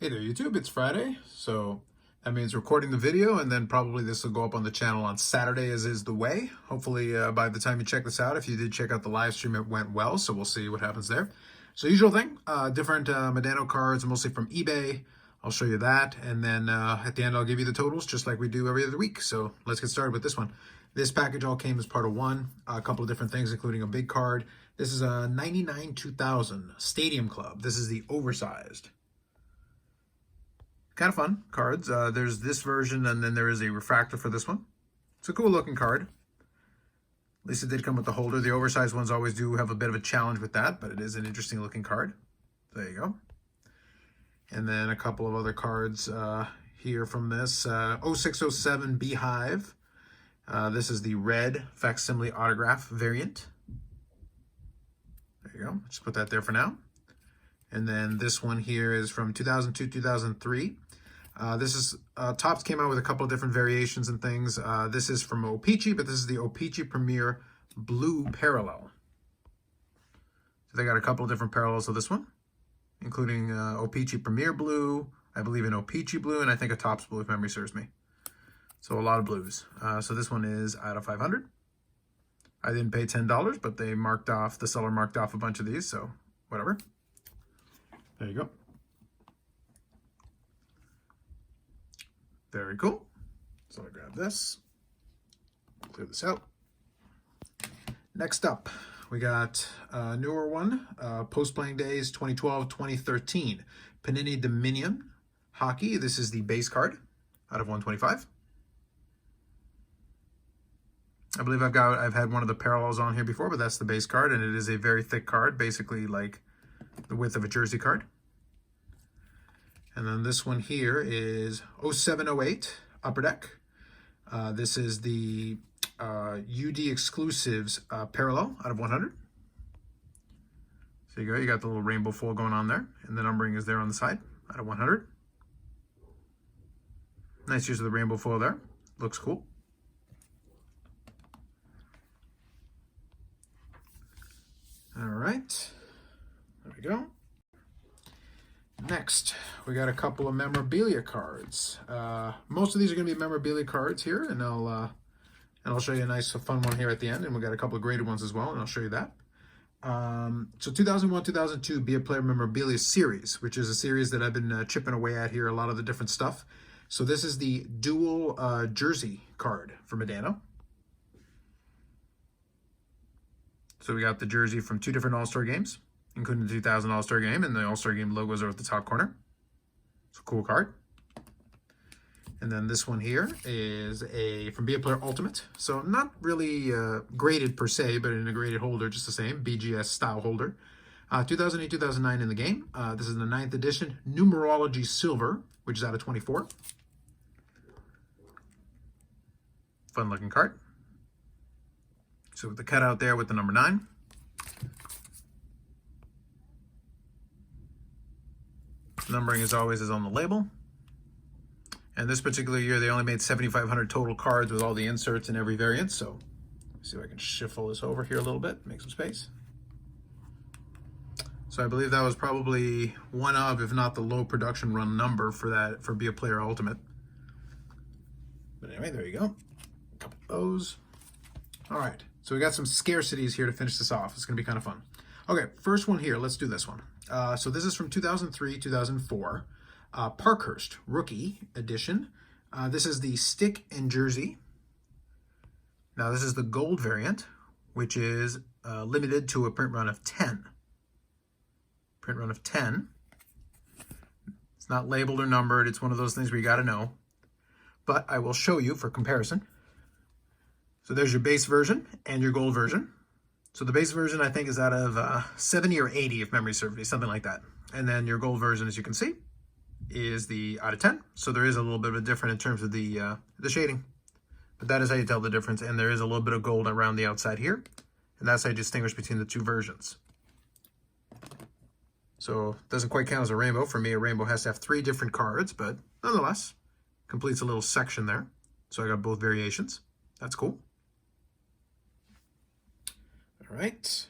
Hey there, YouTube. It's Friday, so that means recording the video, and then probably this will go up on the channel on Saturday, as is the way. Hopefully, by the time you check this out, if you did check out the live stream, it went well, so we'll see what happens there. So usual thing, different Medano cards, mostly from eBay. I'll show you that, and then at the end, I'll give you the totals, just like we do every other week. So let's get started with this one. This package all came as part of one, a couple of different things, including a big card. This is a 99 2000 Stadium Club. This is the oversized. Kind of fun cards. There's this version, and then there is a refractor for this one. It's a cool looking card. At least it did come with the holder. The oversized ones always do have a bit of a challenge with that, but it is an interesting looking card. There you go. And then a couple of other cards here from this. 0607 Beehive. This is the red facsimile autograph variant. There you go. Just put that there for now. And then this one here is from 2002-2003. This is Topps came out with a couple of different variations and things. This is from Opichi, but this is the Opichi Premier Blue Parallel. So they got a couple of different parallels of this one, including Opichi Premier Blue, I believe an Opichi Blue, and I think a Topps Blue if memory serves me. So a lot of blues. So this one is out of 500. I didn't pay $10, but they marked off, the seller marked off a bunch of these, so whatever. There you go. Very cool. So I grab this, clear this out. Next up, we got a newer one, Post-Playing Days 2012-2013. Panini Dominion Hockey. This is the base card out of 125. I believe I've had one of the parallels on here before, but that's the base card, and it is a very thick card, basically like the width of a jersey card. And then this one here is 0708 Upper Deck. This is the UD Exclusives Parallel out of 100. So you go, you got the little rainbow foil going on there, and the numbering is there on the side out of 100. Nice use of the rainbow foil there. Looks cool. All right, there we go. Next, we got a couple of memorabilia cards. Most of these are going to be memorabilia cards here, and I'll show you a nice fun one here at the end, and we got a couple of graded ones as well, and I'll show you that. So 2001-2002 BAP Memorabilia series, which is a series that I've been chipping away at here, a lot of the different stuff. So this is the dual jersey card for Medano. So we got the jersey from two different All-Star games, including the 2000 All-Star Game, and the All-Star Game logos are at the top corner. It's a cool card. And then this one here is from BA Player Ultimate. So not really graded per se, but in a graded holder just the same, BGS style holder. 2008-2009 in the game. This is the 9th edition Numerology Silver, which is out of 24. Fun looking card. So with the cutout there with the number 9. Numbering, as always, is on the label. And this particular year, they only made 7,500 total cards with all the inserts in every variant. So let's see if I can shuffle this over here a little bit, make some space. So I believe that was probably one of, if not the low production run number for that, for Be a Player Ultimate. But anyway, there you go. A couple of those. All right, so we got some scarcities here to finish this off. It's gonna be kind of fun. Okay, first one here, let's do this one. So this is from 2003-2004, Parkhurst Rookie Edition. This is the stick and jersey. Now this is the gold variant, which is limited to a print run of 10. Print run of 10. It's not labeled or numbered. It's one of those things where you gotta know. But I will show you for comparison. So there's your base version and your gold version. So the base version, I think, is out of 70 or 80, if memory serves me, something like that. And then your gold version, as you can see, is the out of 10. So there is a little bit of a difference in terms of the shading. But that is how you tell the difference. And there is a little bit of gold around the outside here. And that's how you distinguish between the two versions. So it doesn't quite count as a rainbow. For me, a rainbow has to have 3 different cards, but nonetheless, completes a little section there. So I got both variations. That's cool. All right.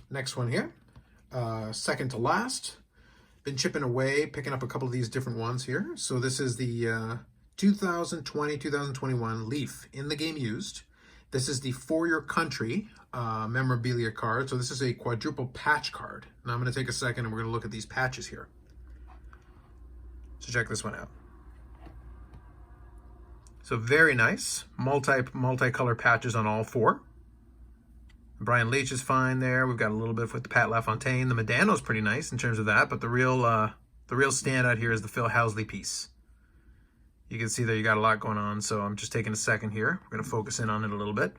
Next one here, second to last, been chipping away, picking up a couple of these different ones here. So this is the 2020-2021 Leaf in the game used. This is the For Your Country memorabilia card. So this is a quadruple patch card. Now I'm going to take a second and we're going to look at these patches here. So check this one out. So very nice, multi-color patches on all four. Brian Leach is fine there. We've got a little bit with the Pat LaFontaine. The Medano's pretty nice in terms of that, but the real standout here is the Phil Housley piece. You can see there you got a lot going on, so I'm just taking a second here. We're going to focus in on it a little bit.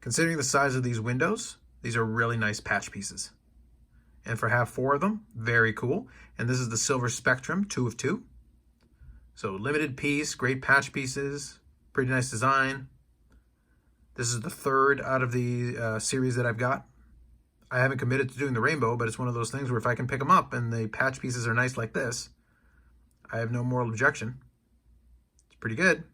Considering the size of these windows, these are really nice patch pieces. And for have 4 of them, very cool. And this is the Silver Spectrum, 2 of 2. So limited piece, great patch pieces, pretty nice design. This is the 3rd out of the series that I've got. I haven't committed to doing the rainbow, but it's one of those things where if I can pick them up and the patch pieces are nice like this, I have no moral objection. It's pretty good.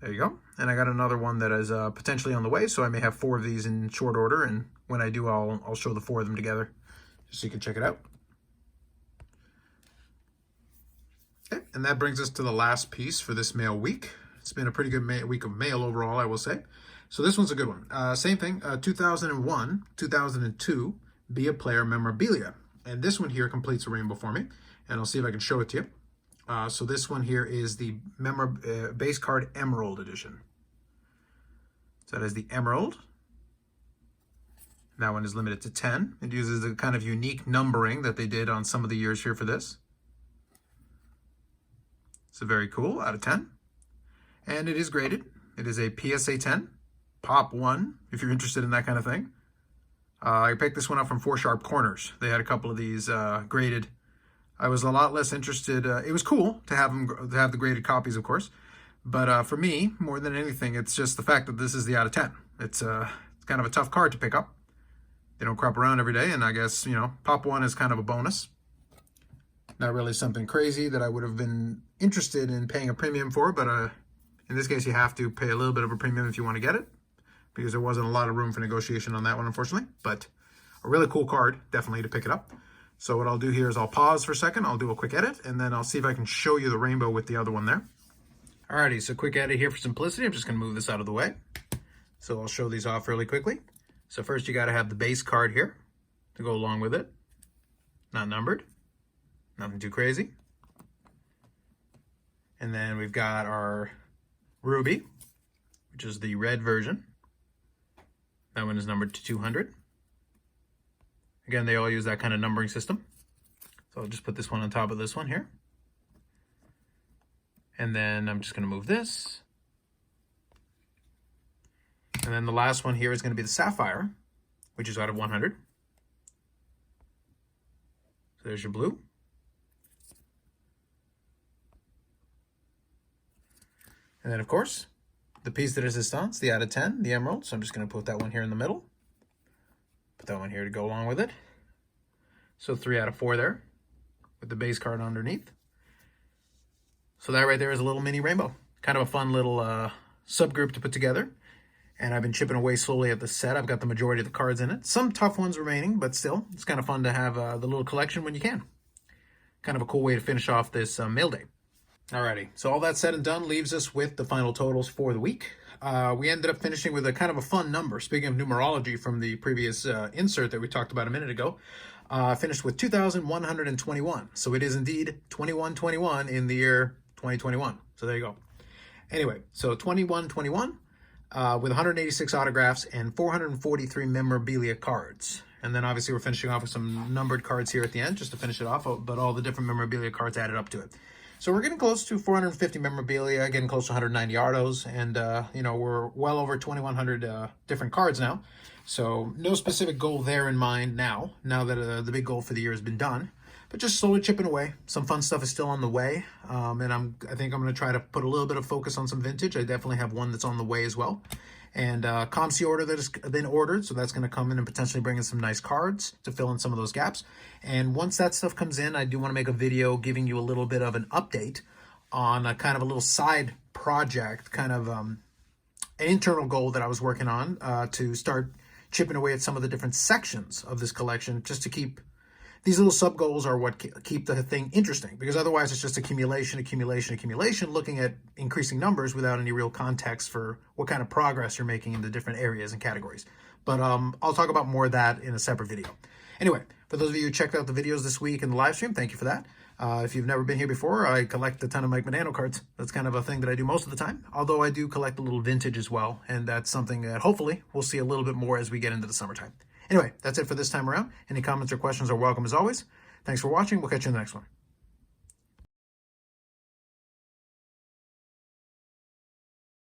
There you go. And I got another one that is potentially on the way, so I may have 4 of these in short order, and when I do, I'll show the 4 of them together, just so you can check it out. Okay, and that brings us to the last piece for this mail week. It's been a pretty good week of mail overall, I will say. So this one's a good one. Same thing, 2001, 2002, Be a Player Memorabilia. And this one here completes the rainbow for me, and I'll see if I can show it to you. So this one here is the base card Emerald edition. So that is the Emerald. That one is limited to 10. It uses the kind of unique numbering that they did on some of the years here for this. So very cool, out of 10. And it is graded. It is a PSA 10, Pop 1, if you're interested in that kind of thing. I picked this one up from 4 Sharp Corners. They had a couple of these graded. I was a lot less interested. It was cool to have the graded copies, of course. But for me, more than anything, it's just the fact that this is the out of 10. It's kind of a tough card to pick up. They don't crop around every day, and I guess, you know, Pop 1 is kind of a bonus. Not really something crazy that I would have been interested in paying a premium for, but in this case, you have to pay a little bit of a premium if you want to get it, because there wasn't a lot of room for negotiation on that one, unfortunately. But a really cool card, definitely, to pick it up. So what I'll do here is I'll pause for a second, I'll do a quick edit, and then I'll see if I can show you the rainbow with the other one there. Alrighty, so quick edit here for simplicity. I'm just going to move this out of the way. So I'll show these off really quickly. So first you got to have the base card here to go along with it. Not numbered. Nothing too crazy. And then we've got our Ruby, which is the red version. That one is numbered to 200. Again, they all use that kind of numbering system. So I'll just put this one on top of this one here. And then I'm just going to move this. And then the last one here is going to be the Sapphire, which is out of 100. So there's your blue. And then, of course, the piece de resistance, the out of 10, the Emerald. So I'm just going to put that one here in the middle. Put that one here to go along with it. So 3 out of 4 there with the base card underneath. So that right there is a little mini rainbow. Kind of a fun little subgroup to put together. And I've been chipping away slowly at the set. I've got the majority of the cards in it. Some tough ones remaining, but still, it's kind of fun to have the little collection when you can. Kind of a cool way to finish off this mail day. Alrighty, so all that said and done leaves us with the final totals for the week. We ended up finishing with a kind of a fun number. Speaking of numerology from the previous insert that we talked about a minute ago, finished with 2,121. So it is indeed 2121 in the year 2021. So there you go. Anyway, so 2121 with 186 autographs and 443 memorabilia cards. And then obviously we're finishing off with some numbered cards here at the end just to finish it off, but all the different memorabilia cards added up to it. So we're getting close to 450 memorabilia, getting close to 190 autos, and you know, we're well over 2,100 different cards now. So no specific goal there in mind now that the big goal for the year has been done. But just slowly chipping away. Some fun stuff is still on the way, and I think I'm going to try to put a little bit of focus on some vintage. I definitely have one that's on the way as well. And ComC order that has been ordered, so that's going to come in and potentially bring in some nice cards to fill in some of those gaps. And once that stuff comes in, I do want to make a video giving you a little bit of an update on a kind of a little side project, kind of an internal goal that I was working on to start chipping away at some of the different sections of this collection, just to keep these little sub goals are what keep the thing interesting, because otherwise it's just accumulation, looking at increasing numbers without any real context for what kind of progress you're making in the different areas and categories. But I'll talk about more of that in a separate video. Anyway, for those of you who checked out the videos this week in the live stream, thank you for that. If you've never been here before, I collect a ton of Mike Modano cards. That's kind of a thing that I do most of the time, although I do collect a little vintage as well, and that's something that hopefully we'll see a little bit more as we get into the summertime. Anyway, that's it for this time around. Any comments or questions are welcome as always. Thanks for watching. We'll catch you in the next one.